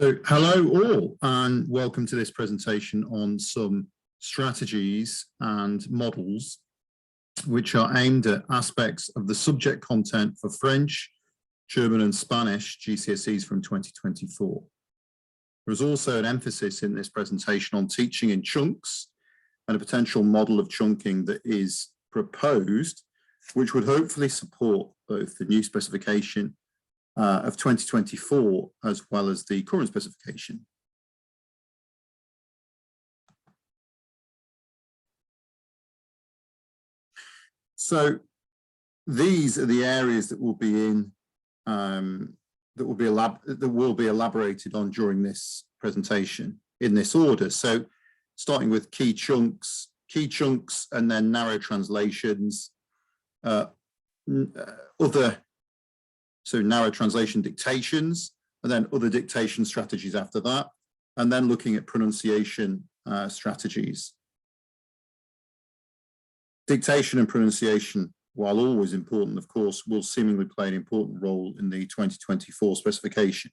So hello all, and welcome to this presentation on some strategies and models which are aimed at aspects of the subject content for French, German and Spanish GCSEs from 2024. There is also an emphasis in this presentation on teaching in chunks and a potential model of chunking that is proposed, which would hopefully support both the new specification of 2024 as well as the current specification. So these are the areas that will be in that will be elaborated on during this presentation in this order. So starting with key chunks and then narrow translations, so narrow translation dictations, and then other dictation strategies after that, and then looking at pronunciation strategies. Dictation and pronunciation, while always important, of course, will seemingly play an important role in the 2024 specification.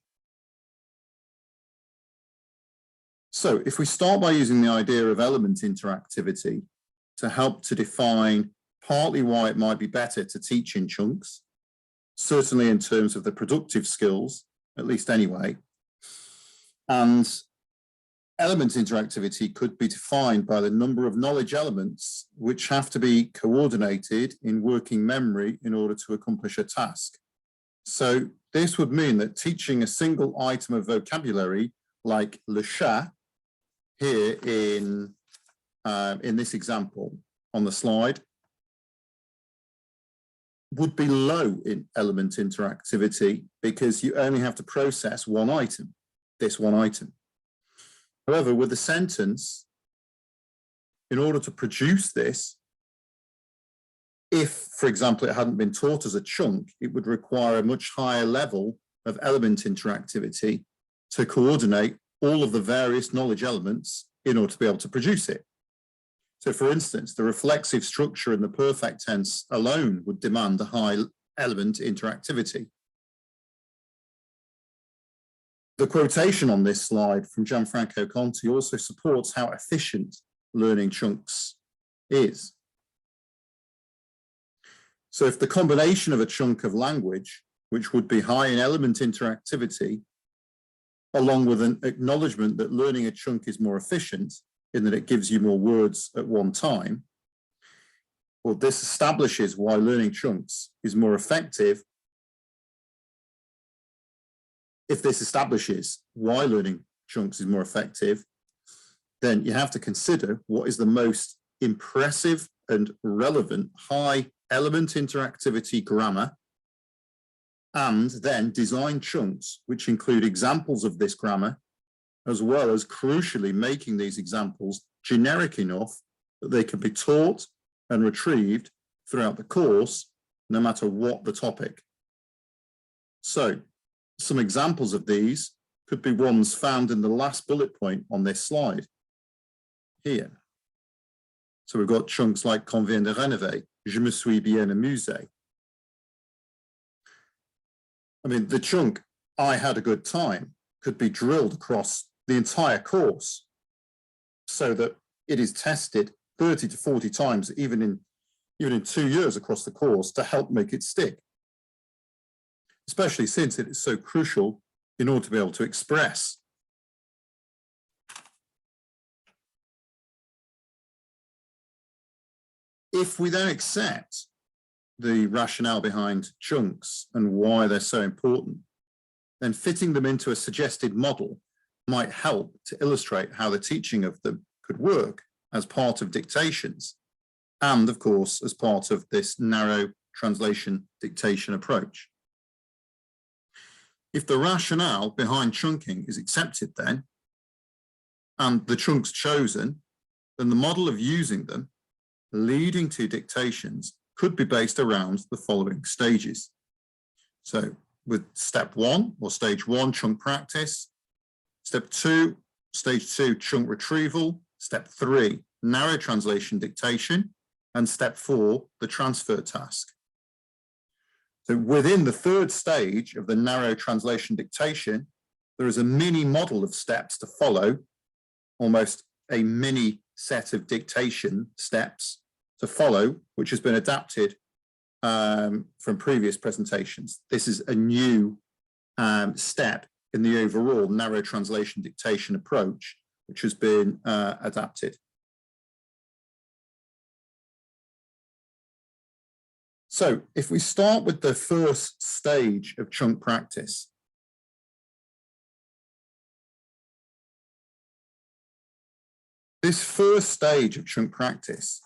So if we start by using the idea of element interactivity to help to define partly why it might be better to teach in chunks, certainly in terms of the productive skills, at least anyway. And element interactivity could be defined by the number of knowledge elements which have to be coordinated in working memory in order to accomplish a task. So this would mean that teaching a single item of vocabulary like le chat here in this example on the slide would be low in element interactivity because you only have to process one item, this one item. However, with a sentence, in order to produce this, if, for example, it hadn't been taught as a chunk, it would require a much higher level of element interactivity to coordinate all of the various knowledge elements in order to be able to produce it. So, for instance, the reflexive structure in the perfect tense alone would demand a high element interactivity. The quotation on this slide from Gianfranco Conti also supports how efficient learning chunks is. So if the combination of a chunk of language, which would be high in element interactivity, along with an acknowledgement that learning a chunk is more efficient, in that it gives you more words at one time, well, this establishes why learning chunks is more effective. If this establishes why learning chunks is more effective, then you have to consider what is the most impressive and relevant high element interactivity grammar, and then design chunks which include examples of this grammar, as well as crucially making these examples generic enough that they can be taught and retrieved throughout the course, no matter what the topic. So some examples of these could be ones found in the last bullet point on this slide here. So we've got chunks like "Qu'on vient de rénover," "Je me suis bien amusé." I mean, the chunk "I had a good time" could be drilled across the entire course so that it is tested 30 to 40 times, even in 2 years across the course, to help make it stick, especially since it is so crucial in order to be able to express. If we then accept the rationale behind chunks and why they're so important, then fitting them into a suggested model might help to illustrate how the teaching of them could work as part of dictations, and of course, as part of this narrow translation dictation approach. If the rationale behind chunking is accepted then, and the chunks chosen, then the model of using them, leading to dictations, could be based around the following stages. So with step 1 or stage 1, chunk practice, step 2, stage 2, chunk retrieval, step 3, narrow translation dictation, and step 4, the transfer task. So within the third stage of the narrow translation dictation, there is a mini model of steps to follow, almost a mini set of dictation steps to follow, which has been adapted from previous presentations. This is a new step in the overall narrow translation dictation approach, which has been adapted. So if we start with the first stage of chunk practice, this first stage of chunk practice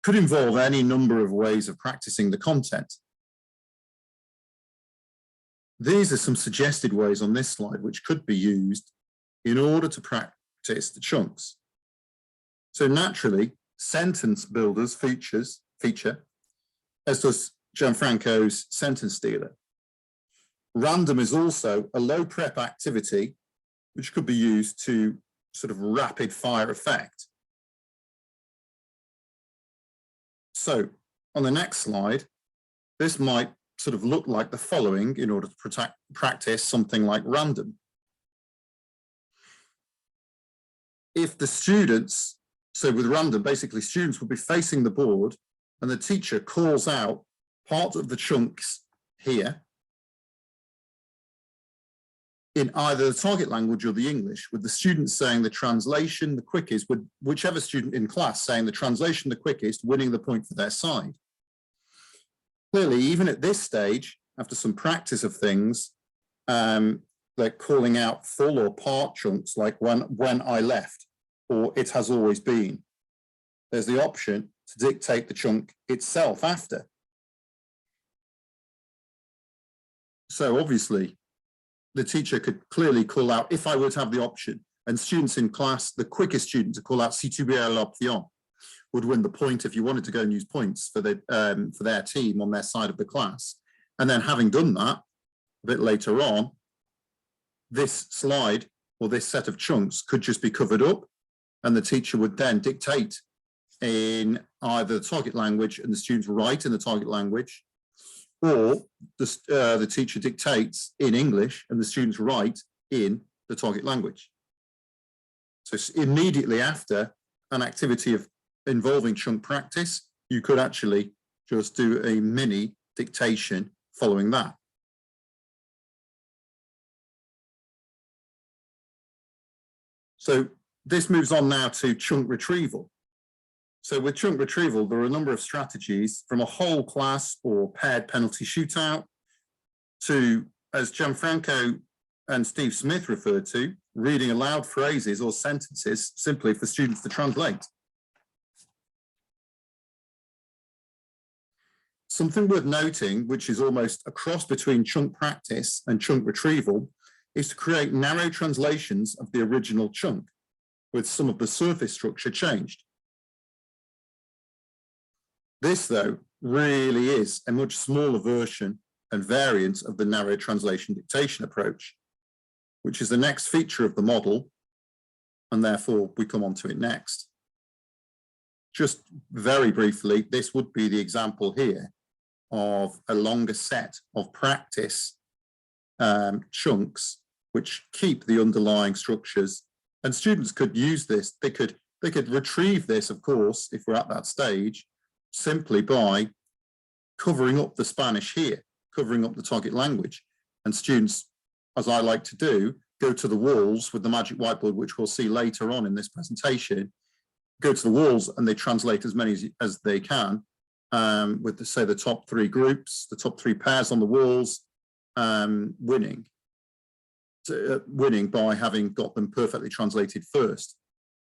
could involve any number of ways of practicing the content. These are some suggested ways on this slide which could be used in order to practice the chunks. So naturally, sentence builders feature, as does Gianfranco's sentence stealer. Random is also a low prep activity which could be used to sort of rapid fire effect. So on the next slide, this might sort of look like the following in order to practice something like random. If the students, so with random, basically students would be facing the board and the teacher calls out part of the chunks here in either the target language or the English, with the students saying the translation the quickest, with whichever student in class saying the translation the quickest, winning the point for their side. Clearly, even at this stage, after some practice of things, they're calling out full or part chunks like when I left, or it has always been. There's the option to dictate the chunk itself after. So obviously, the teacher could clearly call out, if I were to have the option, and students in class, the quickest student to call out si tu veux l'option would win the point if you wanted to go and use points for their team on their side of the class. And then having done that, a bit later on, this slide or this set of chunks could just be covered up, and the teacher would then dictate in either the target language and the students write in the target language, or the teacher dictates in English and the students write in the target language. So immediately after an activity involving chunk practice, you could actually just do a mini dictation following that. So this moves on now to chunk retrieval. So with chunk retrieval, there are a number of strategies, from a whole class or paired penalty shootout to, as Gianfranco and Steve Smith referred to, reading aloud phrases or sentences simply for students to translate. Something worth noting, which is almost a cross between chunk practice and chunk retrieval, is to create narrow translations of the original chunk, with some of the surface structure changed. This, though, really is a much smaller version and variant of the narrow translation dictation approach, which is the next feature of the model, and therefore we come on to it next. Just very briefly, this would be the example here of a longer set of practice chunks which keep the underlying structures, and students could use this. They could retrieve this, of course, if we're at that stage, simply by covering up the Spanish here, covering up the target language. And students, as I like to do, go to the walls with the magic whiteboard, which we'll see later on in this presentation, go to the walls and they translate as many as they can with, say, the top three groups, the top three pairs on the walls, winning by having got them perfectly translated first,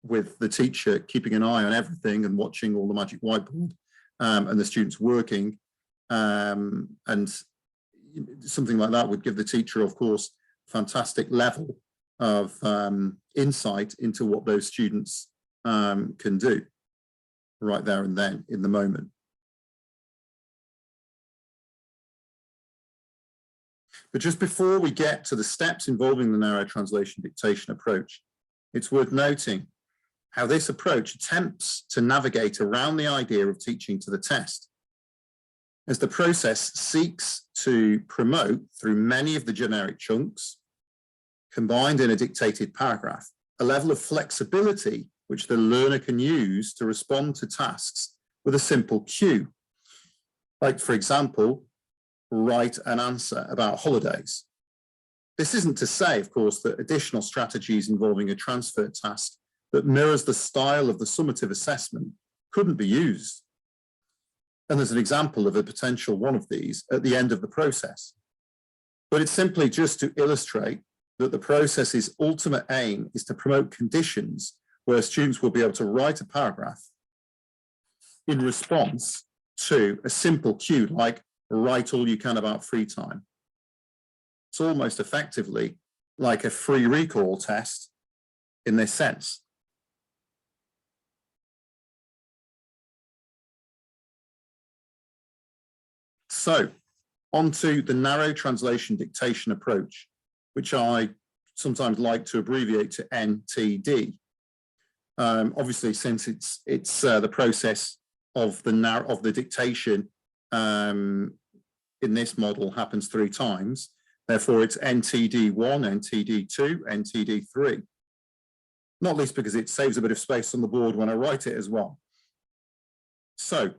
with the teacher keeping an eye on everything and watching all the magic whiteboard. And the students working, and something like that would give the teacher, of course, fantastic level of insight into what those students can do right there and then in the moment. But just before we get to the steps involving the narrow translation dictation approach, it's worth noting how this approach attempts to navigate around the idea of teaching to the test, as the process seeks to promote, through many of the generic chunks, combined in a dictated paragraph, a level of flexibility which the learner can use to respond to tasks with a simple cue. Like, for example, write an answer about holidays. This isn't to say, of course, that additional strategies involving a transfer task that mirrors the style of the summative assessment couldn't be used. And there's an example of a potential one of these at the end of the process. But it's simply just to illustrate that the process's ultimate aim is to promote conditions where students will be able to write a paragraph in response to a simple cue like write all you can about free time. It's almost effectively like a free recall test in this sense. So, onto the narrow translation dictation approach, which I sometimes like to abbreviate to NTD. Obviously, since it's the process of the dictation in this model happens 3 times, therefore it's NTD1, NTD2, NTD3. Not least because it saves a bit of space on the board when I write it as well. So I'm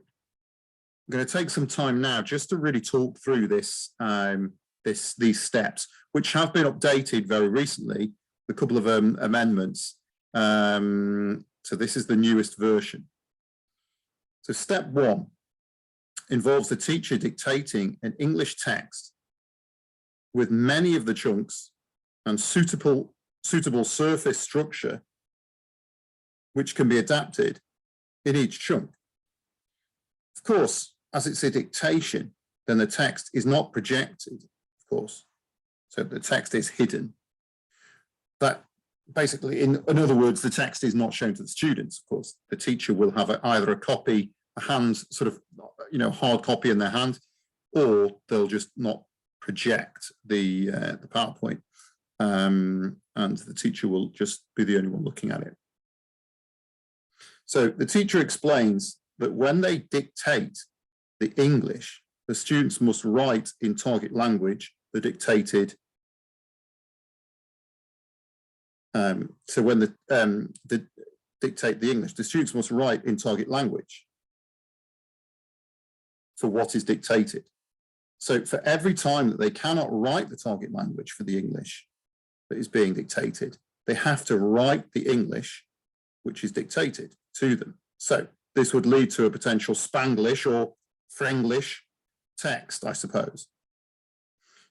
going to take some time now just to really talk through this, these steps, which have been updated very recently, a couple of amendments. So this is the newest version. So step 1 involves the teacher dictating an English text with many of the chunks and suitable surface structure which can be adapted in each chunk. Of course, as it's a dictation, then the text is not projected, of course. So the text is hidden. That basically, in other words, the text is not shown to the students, of course. The teacher will have either a copy, a hand sort of, hard copy in their hand, or they'll just not project the PowerPoint, and the teacher will just be the only one looking at it. So the teacher explains that when they dictate the English, the students must write in target language the dictated. So when the dictate the English, the students must write in target language for what is dictated. So for every time that they cannot write the target language for the English that is being dictated, they have to write the English which is dictated to them. So this would lead to a potential Spanglish or Frenglish text, I suppose.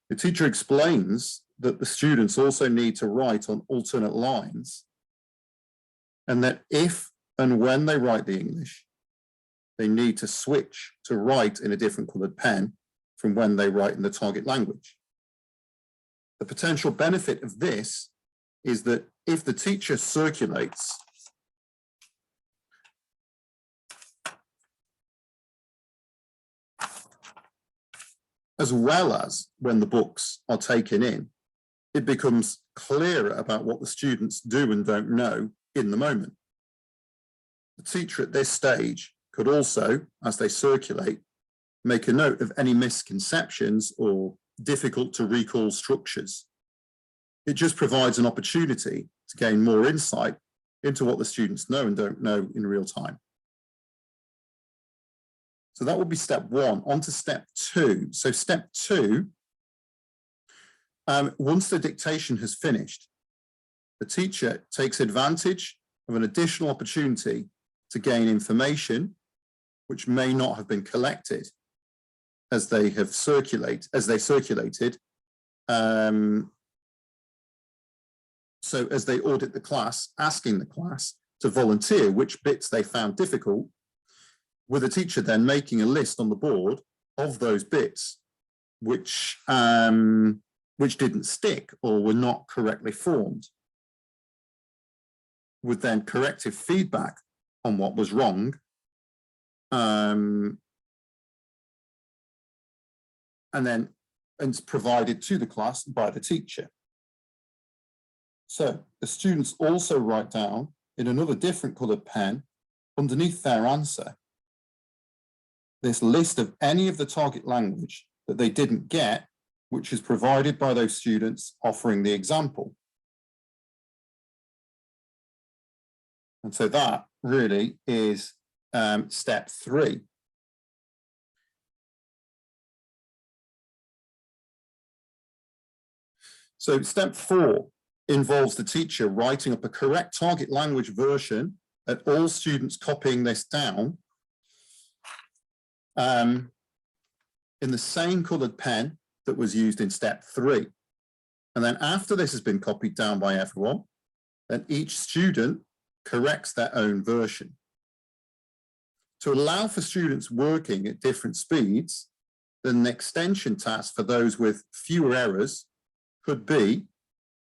The teacher explains that the students also need to write on alternate lines, and that if and when they write the English, they need to switch to write in a different coloured pen from when they write in the target language. The potential benefit of this is that if the teacher circulates as well as when the books are taken in, it becomes clearer about what the students do and don't know in the moment. The teacher at this stage could also, as they circulate, make a note of any misconceptions or difficult to recall structures. It just provides an opportunity to gain more insight into what the students know and don't know in real time. So that would be step 1. On to step 2. So step 2, once the dictation has finished, the teacher takes advantage of an additional opportunity to gain information which may not have been collected as they circulated. So as they audit the class, asking the class to volunteer which bits they found difficult, with the teacher then making a list on the board of those bits which didn't stick or were not correctly formed, with then corrective feedback on what was wrong, and provided to the class by the teacher. So the students also write down in another different coloured pen underneath their answer this list of any of the target language that they didn't get, which is provided by those students offering the example. And so that really is step 3. So step 4 involves the teacher writing up a correct target language version and all students copying this down in the same coloured pen that was used in step 3. And then after this has been copied down by everyone, then each student corrects their own version. To allow for students working at different speeds, then the extension task for those with fewer errors could be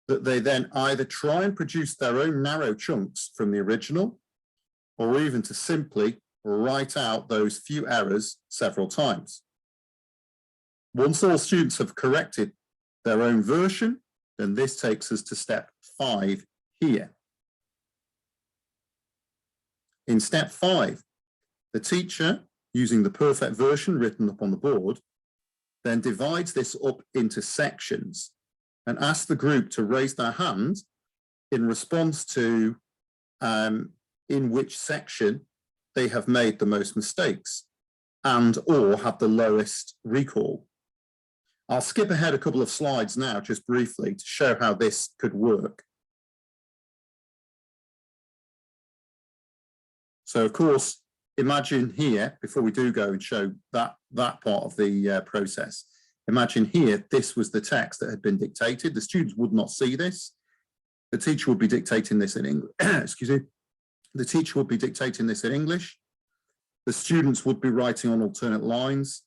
that they then either try and produce their own narrow chunks from the original, or even to simply write out those few errors several times. Once all students have corrected their own version, then this takes us to step 5 here. In step 5, the teacher, using the perfect version written up on the board, then divides this up into sections and asks the group to raise their hand in response to in which section they have made the most mistakes and or have the lowest recall. I'll skip ahead a couple of slides now, just briefly, to show how this could work. So, of course, imagine here, before we do go and show that part of the process, imagine here, this was the text that had been dictated. The students would not see this. The teacher would be dictating this in English. Excuse me. The teacher would be dictating this in English. The students would be writing on alternate lines.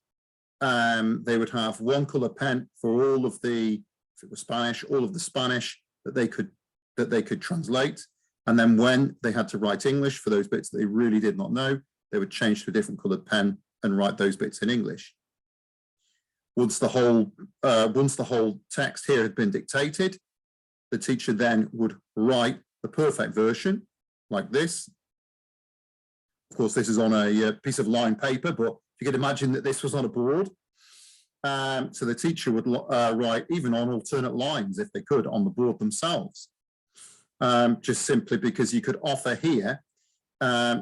They would have one color pen for all of the, if it was Spanish, all of the Spanish that they could translate. And then when they had to write English for those bits that they really did not know, they would change to a different colored pen and write those bits in English. Once the whole text here had been dictated, the teacher then would write the perfect version like this. Of course, this is on a piece of lined paper, but you could imagine that this was on a board. So the teacher would write even on alternate lines, if they could, on the board themselves. Just simply because you could offer here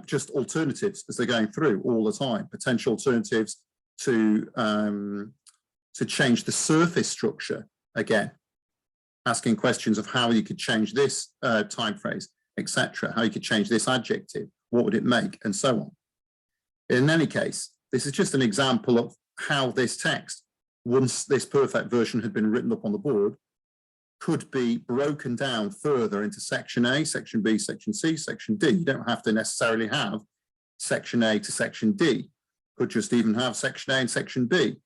just alternatives as they're going through all the time, potential alternatives to change the surface structure again, asking questions of how you could change this time phrase, etc., how you could change this adjective, what would it make, and so on. In any case, this is just an example of how this text, once this perfect version had been written up on the board, could be broken down further into section A, section B, section C, section D. You don't have to necessarily have section A to section D. Could just even have section A and section B.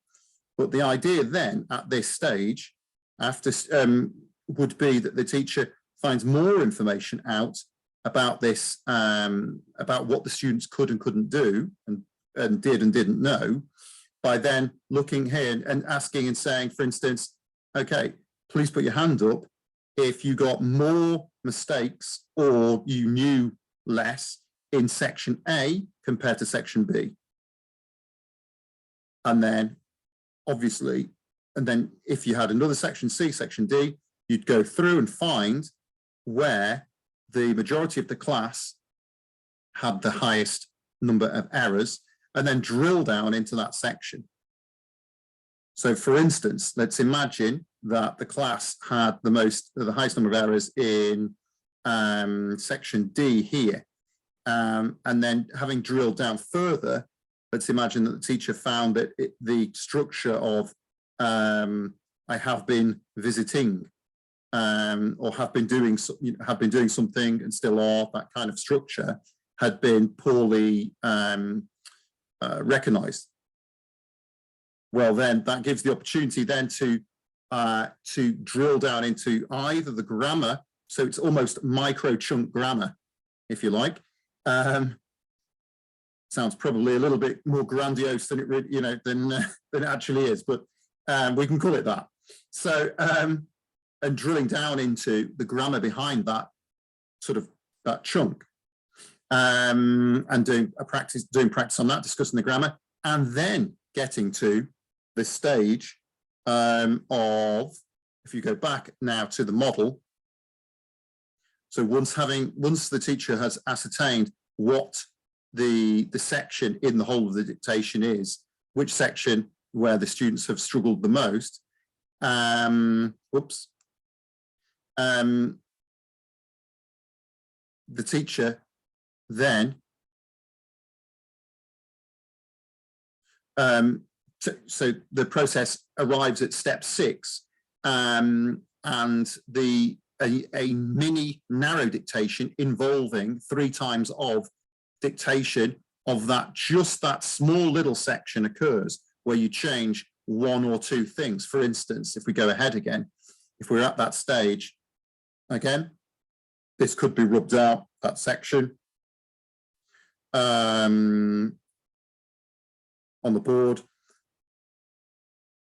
But the idea then at this stage after would be that the teacher finds more information out about this, about what the students could and couldn't do and did and didn't know, by then looking here and asking and saying, for instance, okay, please put your hand up if you got more mistakes or you knew less in section A compared to section B. And then obviously, and then if you had another section C, section D, you'd go through and find where the majority of the class had the highest number of errors and then drill down into that section. So for instance, let's imagine that the class had the highest number of errors in section D here. And then having drilled down further, let's imagine that the teacher found that the structure of I have been visiting or have been doing something and still are, that kind of structure had been poorly recognized. Well, then that gives the opportunity then to drill down into either the grammar, so it's almost micro chunk grammar, if you like. Sounds probably a little bit more grandiose than it really, than it actually is, but we can call it that. So, and drilling down into the grammar behind that that chunk, and doing practice on that, discussing the grammar, and then getting to the stage of, if you go back now to the model, So once the teacher has ascertained what the section in the whole of the dictation is, which section where the students have struggled the most, the teacher then so the process arrives at step 6, and a mini narrow dictation involving 3 times of dictation of just that small little section occurs, where you change 1 or 2 things. For instance, if we go ahead again, if we're at that stage again, this could be rubbed out, that section on the board.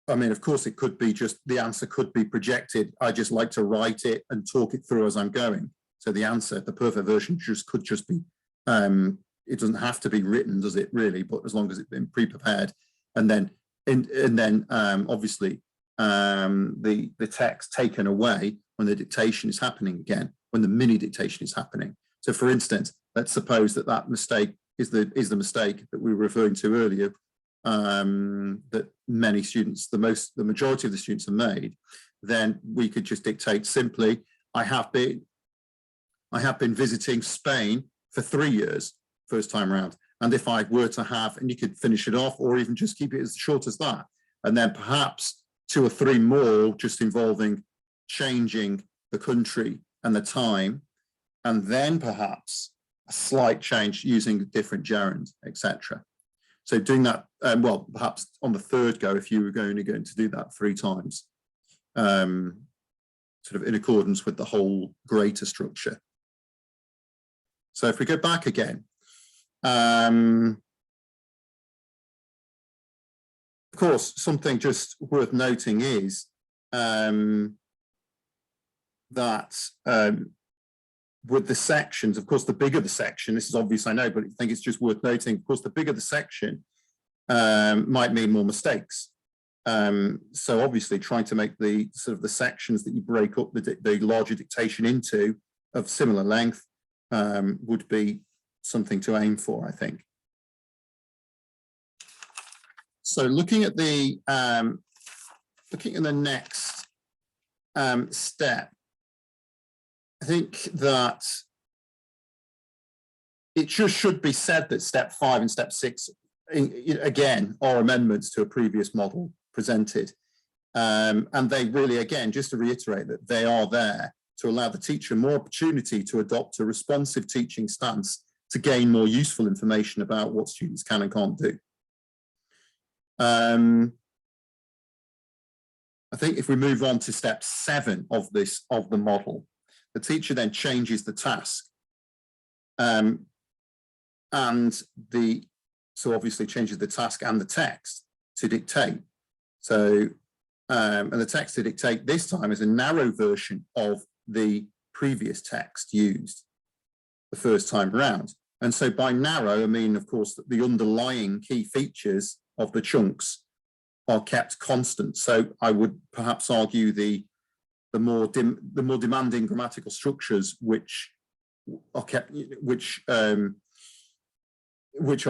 I mean, of course, it could be just, the answer could be projected. I just like to write it and talk it through as I'm going. So the answer, the perfect version could just be, it doesn't have to be written, does it really? But as long as it's been pre-prepared, and then obviously the text taken away when the dictation is happening again, when the mini dictation is happening. So for instance, let's suppose that mistake is the mistake that we were referring to earlier, that many students, the majority of the students have made. Then we could just dictate simply, I have been visiting Spain for 3 years, first time around. And if I were to have, and you could finish it off, or even just keep it as short as that, and then perhaps 2 or 3 more just involving changing the country and the time, and then perhaps a slight change using different gerunds, etc. So doing that, well, perhaps on the 3rd go, if you were going to do that 3 times, sort of in accordance with the whole greater structure. So if we go back again, of course, something just worth noting is that with the sections, of course, the bigger the section, this is obvious, I know, but I think it's just worth noting, of course, the bigger the section might mean more mistakes. So obviously trying to make the sort of the sections that you break up the larger dictation into of similar length would be something to aim for, I think. So looking at the next step, I think that it just should be said that step 5 and step 6, again, are amendments to a previous model presented. And they really, again, just to reiterate that they are there to allow the teacher more opportunity to adopt a responsive teaching stance to gain more useful information about what students can and can't do. I think if we move on to step 7 of the model, the teacher then changes the task, so obviously changes the task and the text to dictate. So, and the text to dictate this time is a narrow version of the previous text used the first time around. And so by narrow, I mean, of course, that the underlying key features of the chunks are kept constant. So I would perhaps argue the more demanding grammatical structures which are kept, which are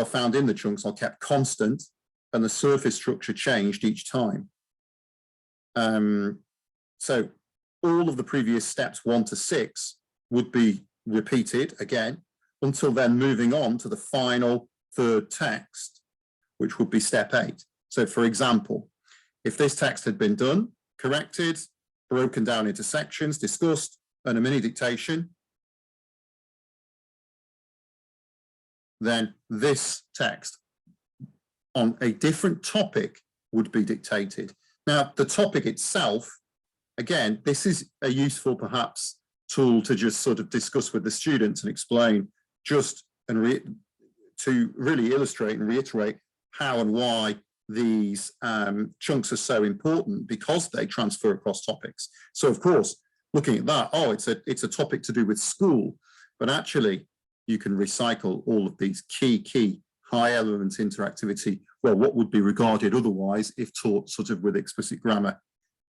found in the chunks are kept constant, and the surface structure changed each time. So all of the previous steps 1 to 6 would be repeated again, until then moving on to the final 3rd text, which would be step 8. So for example, if this text had been done, corrected, broken down into sections, discussed, and a mini dictation, then this text on a different topic would be dictated. Now, the topic itself, again, this is a useful, perhaps, tool to just sort of discuss with the students and explain just and to really illustrate and reiterate how and why these chunks are so important, because they transfer across topics. So of course, looking at that, oh, it's a topic to do with school, but actually you can recycle all of these key high element interactivity, well, what would be regarded otherwise if taught sort of with explicit grammar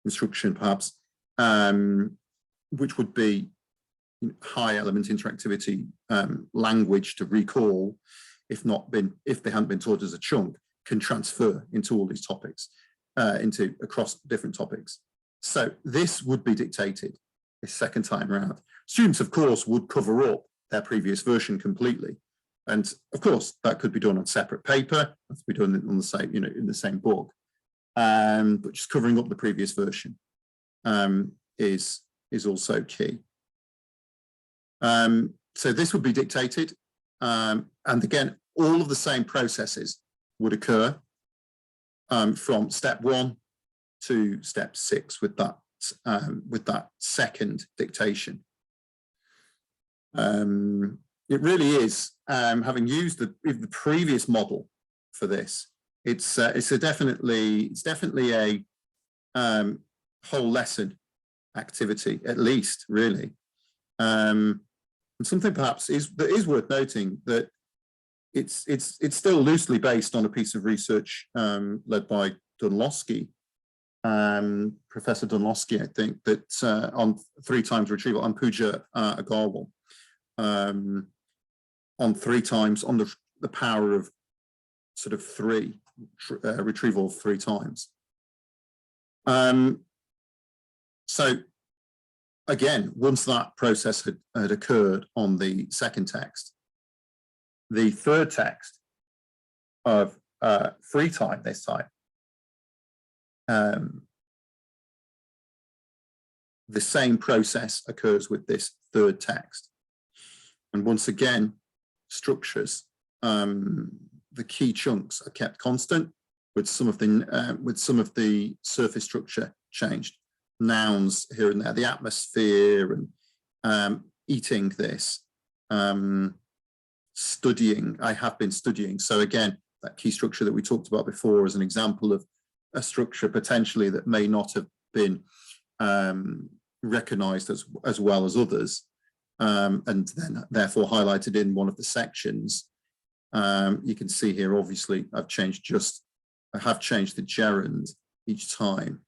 instruction, perhaps, which would be, high element interactivity language to recall, if they hadn't been taught as a chunk, can transfer into all these topics, across different topics. So this would be dictated a second time round. Students, of course, would cover up their previous version completely. And of course, that could be done on separate paper, that could be done on the same, in the same book. But just covering up the previous version is also key. So this would be dictated. And again, all of the same processes would occur from step 1 to step 6 with that second dictation. It really is, having used the previous model for this, it's definitely a whole lesson activity, at least, really. And something perhaps that is worth noting, that it's still loosely based on a piece of research led by Dunlosky, Professor Dunlosky, I think, that on 3 times retrieval, and Pooja Agarwal, on 3 times, on the power of sort of 3, retrieval 3 times. So again, once that process had occurred on the second text, the third text of free time this time, the same process occurs with this third text. And once again, structures, the key chunks are kept constant, with some of the surface structure changed. Nouns here and there, the atmosphere, and eating this, studying, I have been studying. So again, that key structure that we talked about before is an example of a structure potentially that may not have been recognized as well as others, and then therefore highlighted in one of the sections. You can see here, obviously, I have changed the gerund each time.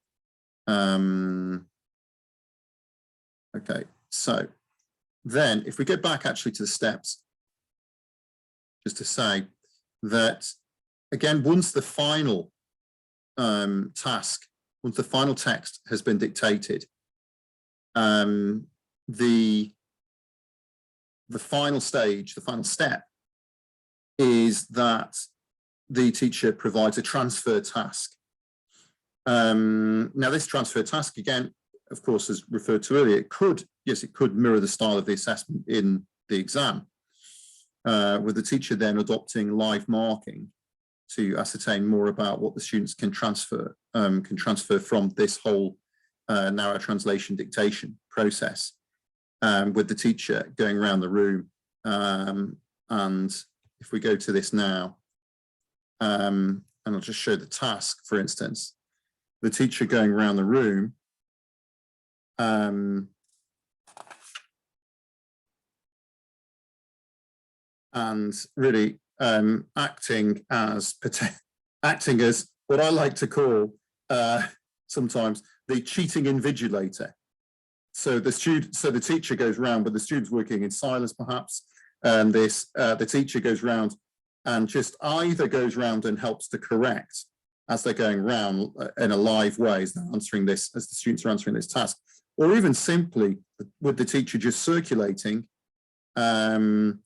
Okay, so then if we go back actually to the steps, just to say that, again, once the final task, once the final text has been dictated, the final stage, the final step, is that the teacher provides a transfer task. Now, this transfer task, again, of course, as referred to earlier, it could mirror the style of the assessment in the exam, with the teacher then adopting live marking to ascertain more about what the students can transfer from this whole narrow translation dictation process, with the teacher going around the room. And if we go to this now, and I'll just show the task, for instance, the teacher going around the room, and really acting as what I like to call sometimes the cheating invigilator. So the teacher goes around, but the student's working in silence perhaps, and the teacher goes around and just either goes around and helps to correct as they're going around in a live way as they're answering this, as the students are answering this task, or even simply with the teacher just circulating and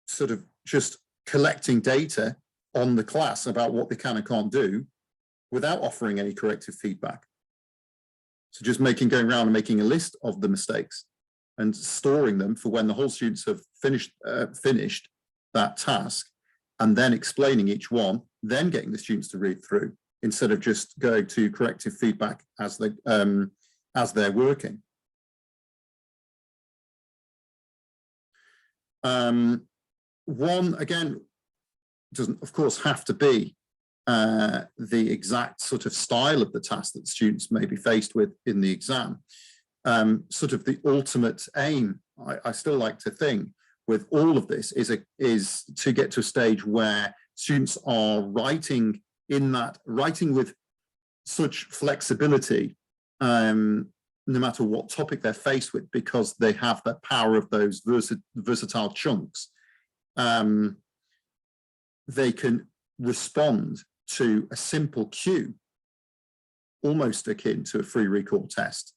sort of just collecting data on the class about what they can and can't do without offering any corrective feedback. So just going around and making a list of the mistakes and storing them for when the whole students have finished that task, and then explaining each one, then getting the students to read through, instead of just going to corrective feedback as they're working. One, again, doesn't, of course, have to be the exact sort of style of the task that students may be faced with in the exam. Sort of the ultimate aim, I still like to think, with all of this is to get to a stage where students are writing with such flexibility no matter what topic they're faced with, because they have the power of those versatile chunks, they can respond to a simple cue, almost akin to a free recall test,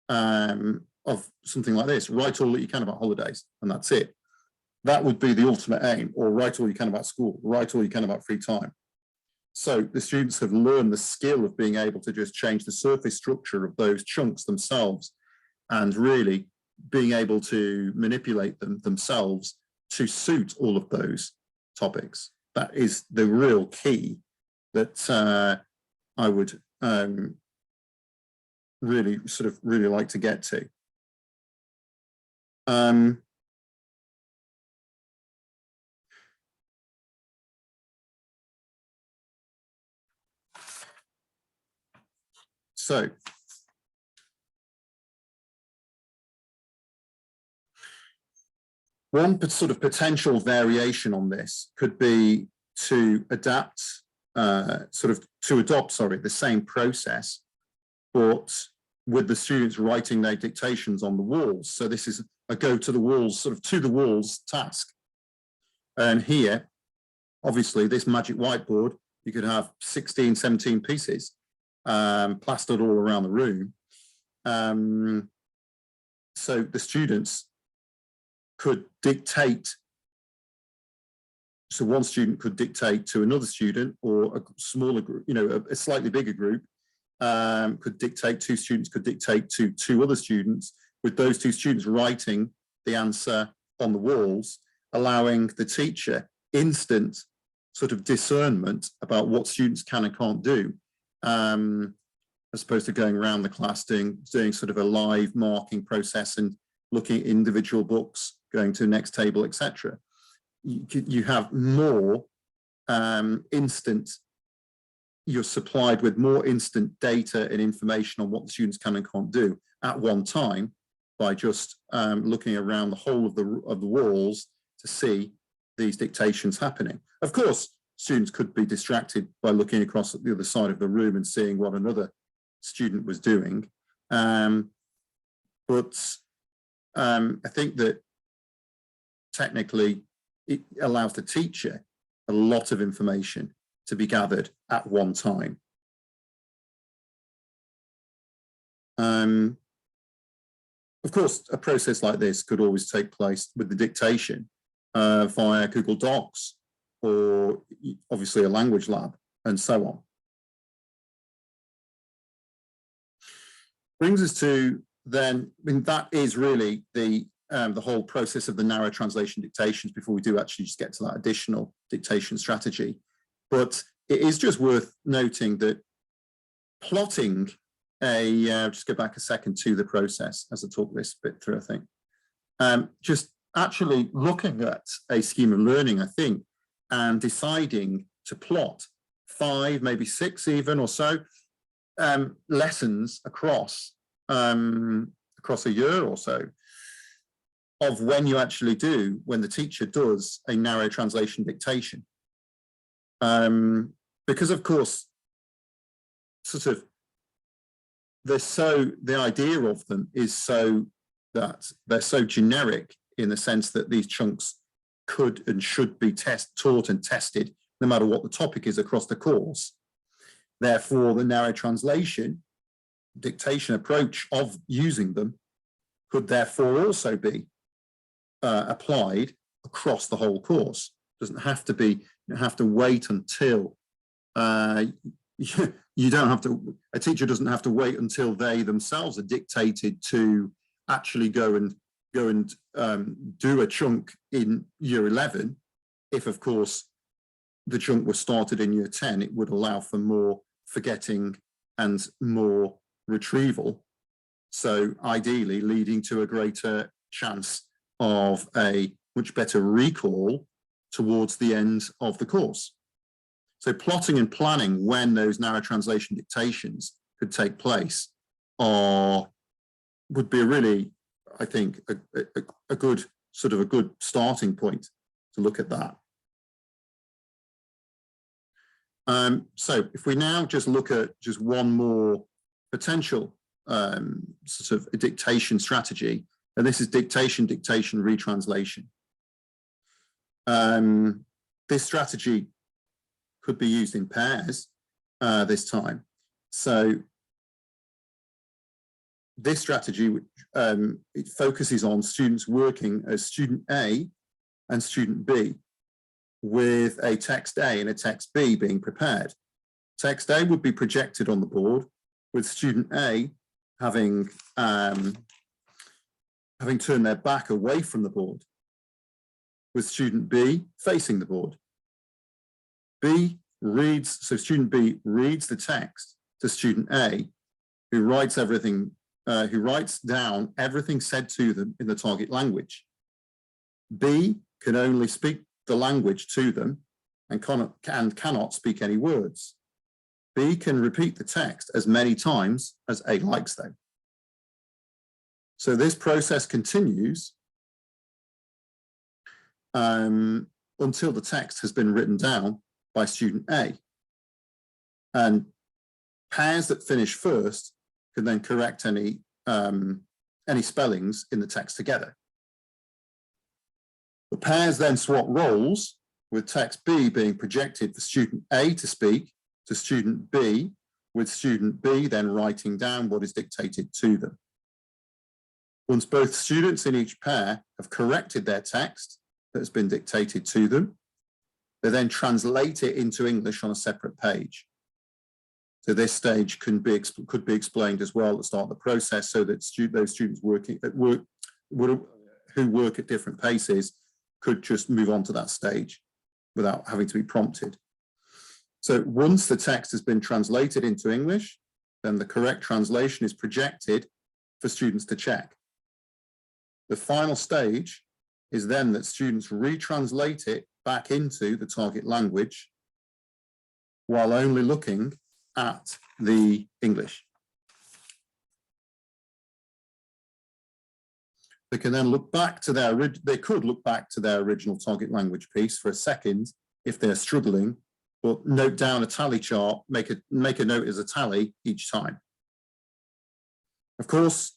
of something like this: write all that you can about holidays, and that's it. That would be the ultimate aim. Or write all you can about school, write all you can about free time. So the students have learned the skill of being able to just change the surface structure of those chunks themselves, and really being able to manipulate them themselves to suit all of those topics. That is the real key that I would really like to get to. So one sort of potential variation on this could be to adopt the same process, but with the students writing their dictations on the walls. So this is a go to the walls, sort of to the walls task. And here, obviously, this magic whiteboard, you could have 16, 17 pieces plastered all around the room. So the students could dictate. So one student could dictate to another student, or a smaller group, a slightly bigger group could dictate, two students could dictate to two other students, with those two students writing the answer on the walls, allowing the teacher instant sort of discernment about what students can and can't do, as opposed to going around the class doing sort of a live marking process and looking at individual books, going to the next table, etc. You have more instant, you're supplied with more instant data and information on what the students can and can't do at one time by just looking around the whole of the walls to see these dictations happening. Of course, students could be distracted by looking across at the other side of the room and seeing what another student was doing. But I think that technically it allows the teacher a lot of information to be gathered at one time. Of course, a process like this could always take place with the dictation via Google Docs, or obviously a language lab, and so on. Brings us to then, that is really the whole process of the narrow translation dictations, before we do actually just get to that additional dictation strategy. But it is just worth noting that plotting just go back a second to the process as I talk this bit through, I think. Just actually looking at a scheme of learning, I think, and deciding to plot 5, maybe 6 even or so, lessons across a year or so, of when the teacher does a narrow translation dictation. Because of course, sort of, the idea of them is so that they're so generic, in the sense that these chunks could and should be taught and tested no matter what the topic is across the course. Therefore, the narrow translation dictation approach of using them could therefore also be applied across the whole course. Doesn't have to be, you have to wait until you don't have to, a teacher doesn't have to wait until they themselves are dictated to actually go and do a chunk in year 11. If of course the chunk was started in year 10, it would allow for more forgetting and more retrieval. So ideally leading to a greater chance of a much better recall towards the end of the course. So plotting and planning when those narrow translation dictations could take place would be really, I think, a good starting point to look at that. So if we now just look at just one more potential sort of a dictation strategy, and this is dictation, retranslation. This strategy could be used in pairs this time. So this strategy, it focuses on students working as student A and student B, with a text A and a text B being prepared. Text A would be projected on the board, with student A having turned their back away from the board, with student B facing the board. Student B reads the text to student A, who writes down everything said to them in the target language. B can only speak the language to them and cannot speak any words. B can repeat the text as many times as A likes though. So this process continues until the text has been written down by student A. And pairs that finish first can then correct any spellings in the text together. The pairs then swap roles, with text B being projected for student A to speak to student B, with student B then writing down what is dictated to them. Once both students in each pair have corrected their text that has been dictated to them, they then translate it into English on a separate page. So this stage could be explained as well at the start of the process, so that those students who work at different paces could just move on to that stage without having to be prompted. So once the text has been translated into English, then the correct translation is projected for students to check. The final stage is then that students retranslate it back into the target language while only looking at the English. They can then look back to their original target language piece for a second if they're struggling, but note down a tally chart, make a note as a tally each time. Of course,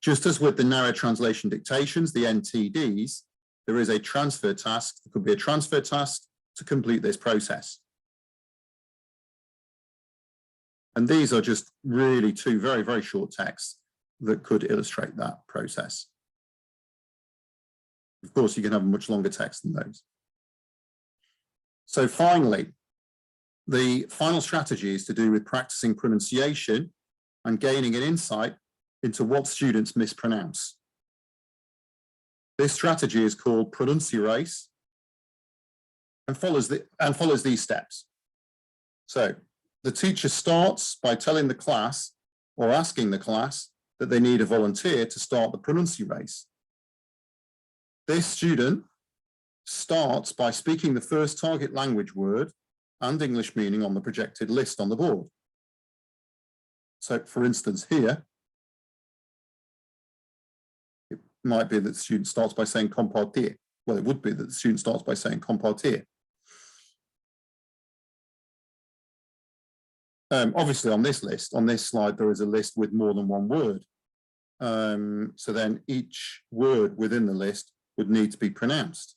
just as with the narrow translation dictations, the NTDs, there is a transfer task. There could be a transfer task to complete this process. And these are just really two very, very short texts that could illustrate that process. Of course, you can have a much longer text than those. So finally, the final strategy is to do with practicing pronunciation and gaining an insight into what students mispronounce. This strategy is called Pronuncierace and follows these steps. So the teacher starts by telling the class or asking the class that they need a volunteer to start the Pronuncierace. This student starts by speaking the first target language word and English meaning on the projected list on the board. So for instance, here, it might be that the student starts by saying compartir. Well, it would be that the student starts by saying compartir. Obviously on this list, on this slide, there is a list with more than one word. So then each word within the list would need to be pronounced.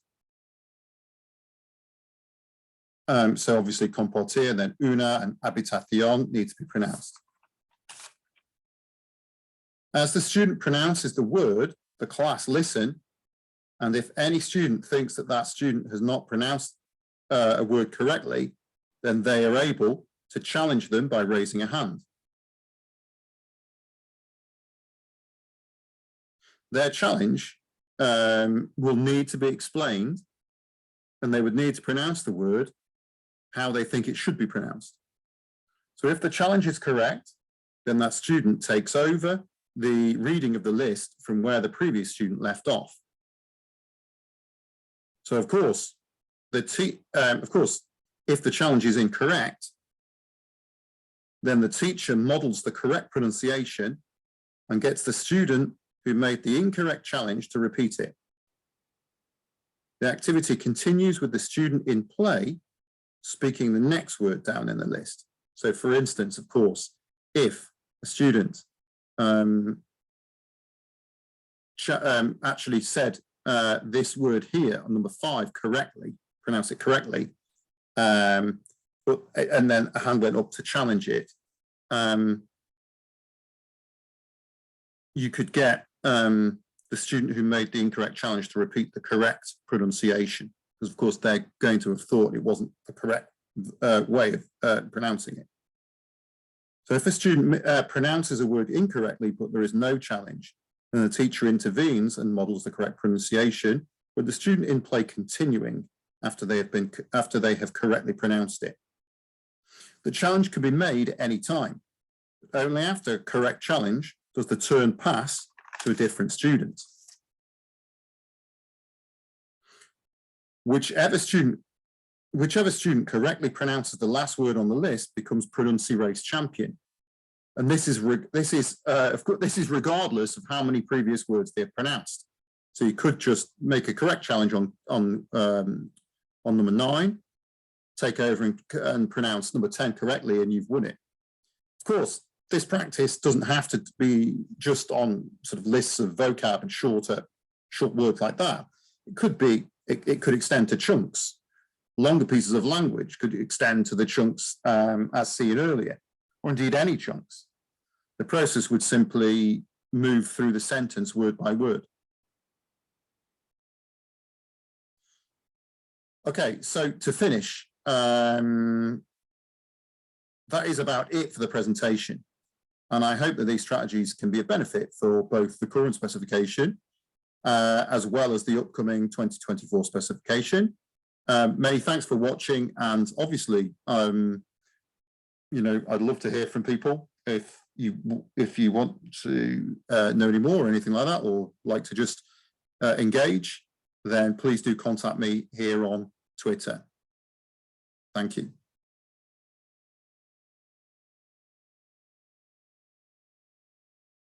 So obviously compartir, then una and habitación need to be pronounced. As the student pronounces the word, the class listen, and if any student thinks that that student has not pronounced a word correctly, then they are able to challenge them by raising a hand. Their challenge will need to be explained, and they would need to pronounce the word how they think it should be pronounced. So if the challenge is correct, then that student takes over the reading of the list from where the previous student left off. So of course, if the challenge is incorrect, then the teacher models the correct pronunciation and gets the student who made the incorrect challenge to repeat it. The activity continues with the student in play speaking the next word down in the list. So for instance, of course, if a student actually said this word here on number 5 correctly, pronounce it correctly, and then a hand went up to challenge it, you could get the student who made the incorrect challenge to repeat the correct pronunciation, because of course they're going to have thought it wasn't the correct way of pronouncing it. So if a student pronounces a word incorrectly, but there is no challenge, then the teacher intervenes and models the correct pronunciation, with the student in play continuing after they have correctly pronounced it. The challenge can be made at any time. Only after correct challenge does the turn pass to a different student. Whichever student correctly pronounces the last word on the list becomes Pronunci-Race champion. And this is regardless of how many previous words they've pronounced. So you could just make a correct challenge on number 9, take over and pronounce number 10 correctly, and you've won it. Of course, this practice doesn't have to be just on sort of lists of vocab and short words like that. It could be, it could extend to chunks. Longer pieces of language could extend to the chunks as seen earlier, or indeed any chunks. The process would simply move through the sentence word by word. Okay, so to finish, that is about it for the presentation. And I hope that these strategies can be a benefit for both the current specification as well as the upcoming 2024 specification. Many thanks for watching, and obviously, you know, I'd love to hear from people if you want to know any more or anything like that, or like to just engage, then please do contact me here on Twitter. Thank you.